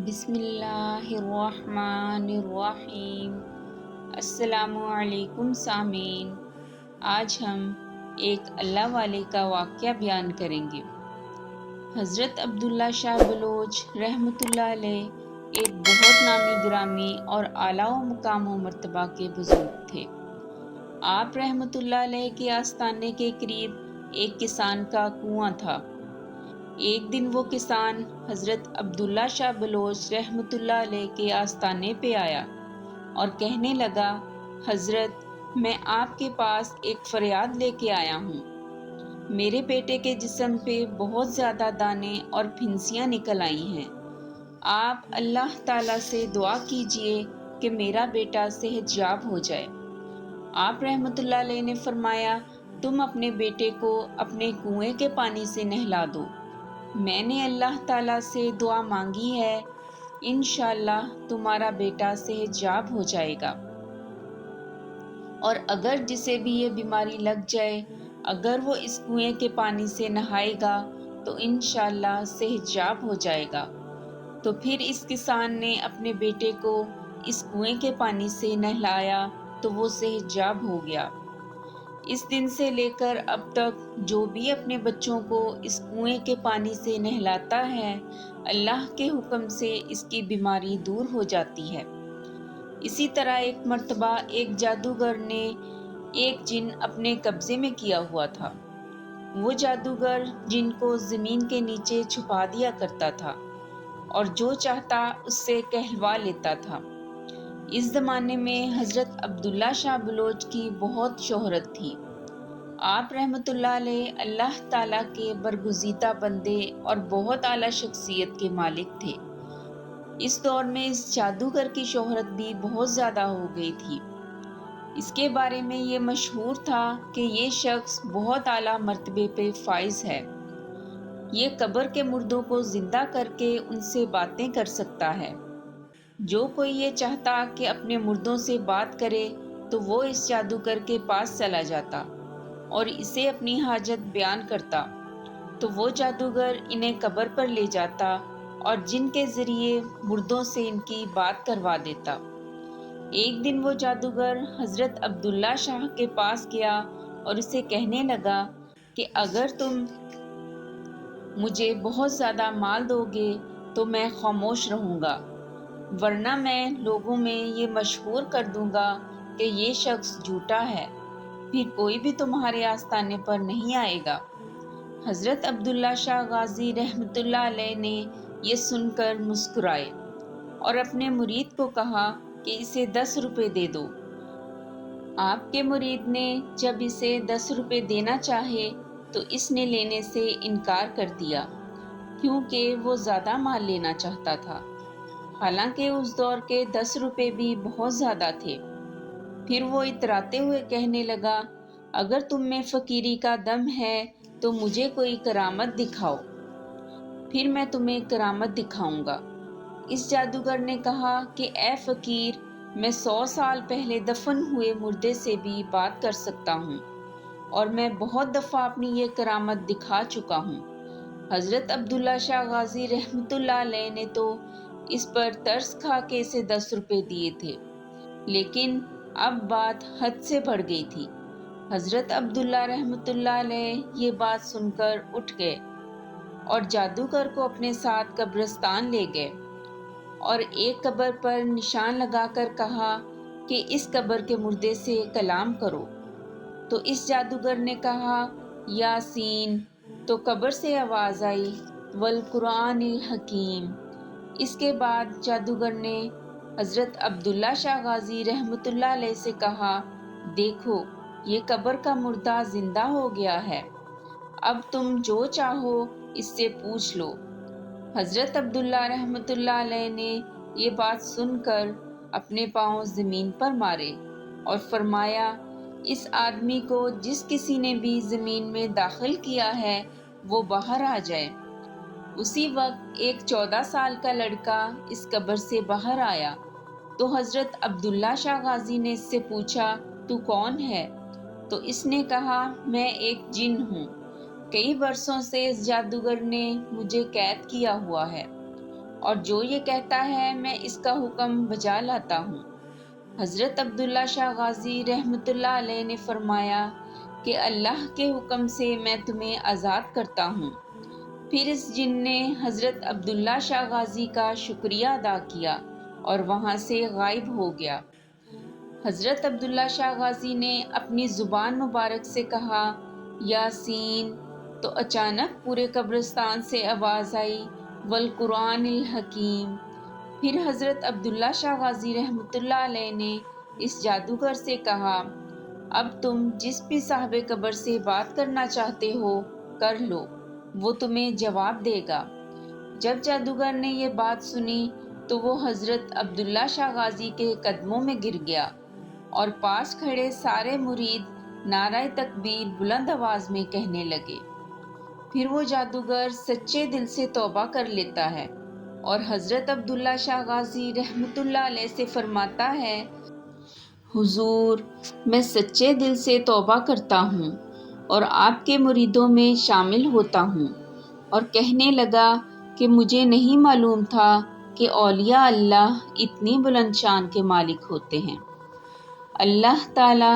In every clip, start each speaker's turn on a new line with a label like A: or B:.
A: بسم اللہ الرحمن الرحیم۔ السلام علیکم سامعین، آج ہم ایک اللہ والے کا واقعہ بیان کریں گے۔ حضرت عبداللہ شاہ بلوچ رحمۃ اللہ علیہ ایک بہت نامی گرامی اور اعلیٰ و مقام و مرتبہ کے بزرگ تھے۔ آپ رحمۃ اللہ علیہ کے آستانے کے قریب ایک کسان کا کنواں تھا۔ ایک دن وہ کسان حضرت عبداللہ شاہ بلوچ رحمۃ اللہ علیہ کے آستانے پہ آیا اور کہنے لگا، حضرت، میں آپ کے پاس ایک فریاد لے کے آیا ہوں۔ میرے بیٹے کے جسم پہ بہت زیادہ دانے اور پھنسیاں نکل آئی ہیں۔ آپ اللہ تعالیٰ سے دعا کیجئے کہ میرا بیٹا صحت یاب ہو جائے۔ آپ رحمۃ اللہ علیہ نے فرمایا، تم اپنے بیٹے کو اپنے کنویں کے پانی سے نہلا دو۔ میں نے اللہ تعالیٰ سے دعا مانگی ہے، انشاءاللہ تمہارا بیٹا صحت یاب ہو جائے گا، اور اگر جسے بھی یہ بیماری لگ جائے، اگر وہ اس کنویں کے پانی سے نہائے گا تو انشاءاللہ صحت یاب ہو جائے گا۔ تو پھر اس کسان نے اپنے بیٹے کو اس کنویں کے پانی سے نہلایا تو وہ صحت یاب ہو گیا۔ اس دن سے لے کر اب تک جو بھی اپنے بچوں کو اس کنویں کے پانی سے نہلاتا ہے، اللہ کے حکم سے اس کی بیماری دور ہو جاتی ہے۔ اسی طرح ایک مرتبہ ایک جادوگر نے ایک جن اپنے قبضے میں کیا ہوا تھا۔ وہ جادوگر جن کو زمین کے نیچے چھپا دیا کرتا تھا اور جو چاہتا اس سے کہلوا لیتا تھا۔ اس زمانے میں حضرت عبداللہ شاہ بلوچ کی بہت شہرت تھی۔ آپ رحمۃ اللہ علیہ اللہ تعالیٰ کے برگزیدہ بندے اور بہت اعلیٰ شخصیت کے مالک تھے۔ اس دور میں اس جادوگر کی شہرت بھی بہت زیادہ ہو گئی تھی۔ اس کے بارے میں یہ مشہور تھا کہ یہ شخص بہت اعلیٰ مرتبے پہ فائز ہے۔ یہ قبر کے مردوں کو زندہ کر کے ان سے باتیں کر سکتا ہے۔ جو کوئی یہ چاہتا کہ اپنے مردوں سے بات کرے تو وہ اس جادوگر کے پاس چلا جاتا اور اسے اپنی حاجت بیان کرتا، تو وہ جادوگر انہیں قبر پر لے جاتا اور جن کے ذریعے مردوں سے ان کی بات کروا دیتا۔ ایک دن وہ جادوگر حضرت عبداللہ شاہ کے پاس گیا اور اسے کہنے لگا کہ اگر تم مجھے بہت زیادہ مال دو گے تو میں خاموش رہوں گا، ورنہ میں لوگوں میں یہ مشہور کر دوں گا کہ یہ شخص جھوٹا ہے، پھر کوئی بھی تمہارے آستانے پر نہیں آئے گا۔ حضرت عبداللہ شاہ غازی رحمۃ اللہ علیہ نے یہ سن کر مسکرائے اور اپنے مرید کو کہا کہ اسے 10 روپے دے دو۔ آپ کے مرید نے جب اسے 10 روپے دینا چاہے تو اس نے لینے سے انکار کر دیا، کیونکہ وہ زیادہ مال لینا چاہتا تھا، حالانکہ اس دور کے 10 روپے بھی بہت زیادہ تھے۔ پھر وہ اتراتے ہوئے کہنے لگا، اگر تم میں فقیری کا دم ہے تو مجھے کوئی کرامت دکھاؤ، پھر میں تمہیں کرامت دکھاؤں گا۔ اس جادوگر نے کہا کہ اے فقیر، میں 100 سال پہلے دفن ہوئے مردے سے بھی بات کر سکتا ہوں، اور میں بہت دفعہ اپنی یہ کرامت دکھا چکا ہوں۔ حضرت عبداللہ شاہ غازی رحمۃ اللہ علیہ نے تو اس پر ترس کھا کے اسے 10 روپے دیے تھے، لیکن اب بات حد سے بڑھ گئی تھی۔ حضرت عبداللہ رحمۃ اللہ علیہ یہ بات سن کر اٹھ گئے اور جادوگر کو اپنے ساتھ قبرستان لے گئے اور ایک قبر پر نشان لگا کر کہا کہ اس قبر کے مردے سے کلام کرو۔ تو اس جادوگر نے کہا، یاسین، تو قبر سے آواز آئی، والقرآن الحکیم۔ اس کے بعد جادوگر نے حضرت عبداللہ شاہ غازی رحمۃ اللہ علیہ سے کہا، دیکھو یہ قبر کا مردہ زندہ ہو گیا ہے، اب تم جو چاہو اس سے پوچھ لو۔ حضرت عبداللہ رحمۃ اللہ علیہ نے یہ بات سن کر اپنے پاؤں زمین پر مارے اور فرمایا، اس آدمی کو جس کسی نے بھی زمین میں داخل کیا ہے وہ باہر آ جائے۔ اسی وقت ایک 14 سال کا لڑکا اس قبر سے باہر آیا، تو حضرت عبداللہ شاہ غازی نے اس سے پوچھا، تو کون ہے؟ تو اس نے کہا، میں ایک جن ہوں، کئی برسوں سے اس جادوگر نے مجھے قید کیا ہوا ہے، اور جو یہ کہتا ہے میں اس کا حکم بجا لاتا ہوں۔ حضرت عبداللہ شاہ غازی رحمۃ اللہ علیہ نے فرمایا کہ اللہ کے حکم سے میں تمہیں آزاد کرتا ہوں۔ پھر اس جن نے حضرت عبداللہ شاہ غازی کا شکریہ ادا کیا اور وہاں سے غائب ہو گیا۔ حضرت عبداللہ شاہ غازی نے اپنی زبان مبارک سے کہا یاسین، تو اچانک پورے قبرستان سے آواز آئی والقرآن الحکیم۔ پھر حضرت عبداللہ شاہ غازی رحمۃ اللہ علیہ نے اس جادوگر سے کہا اب تم جس بھی صاحب قبر سے بات کرنا چاہتے ہو کر لو، وہ تمہیں جواب دے گا۔ جب جادوگر نے یہ بات سنی تو وہ حضرت عبداللہ شاہ غازی کے قدموں میں گر گیا اور پاس کھڑے سارے مرید نعرہ تکبیر بلند آواز میں کہنے لگے۔ پھر وہ جادوگر سچے دل سے توبہ کر لیتا ہے اور حضرت عبداللہ شاہ غازی رحمۃ اللہ علیہ سے فرماتا ہے حضور، میں سچے دل سے توبہ کرتا ہوں اور آپ کے مریدوں میں شامل ہوتا ہوں، اور کہنے لگا کہ مجھے نہیں معلوم تھا کہ اولیاء اللہ اتنی بلند شان کے مالک ہوتے ہیں۔ اللہ تعالی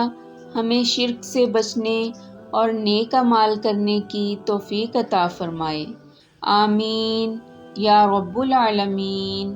A: ہمیں شرک سے بچنے اور نیک اعمال کرنے کی توفیق عطا فرمائے۔ آمین یا رب العالمین۔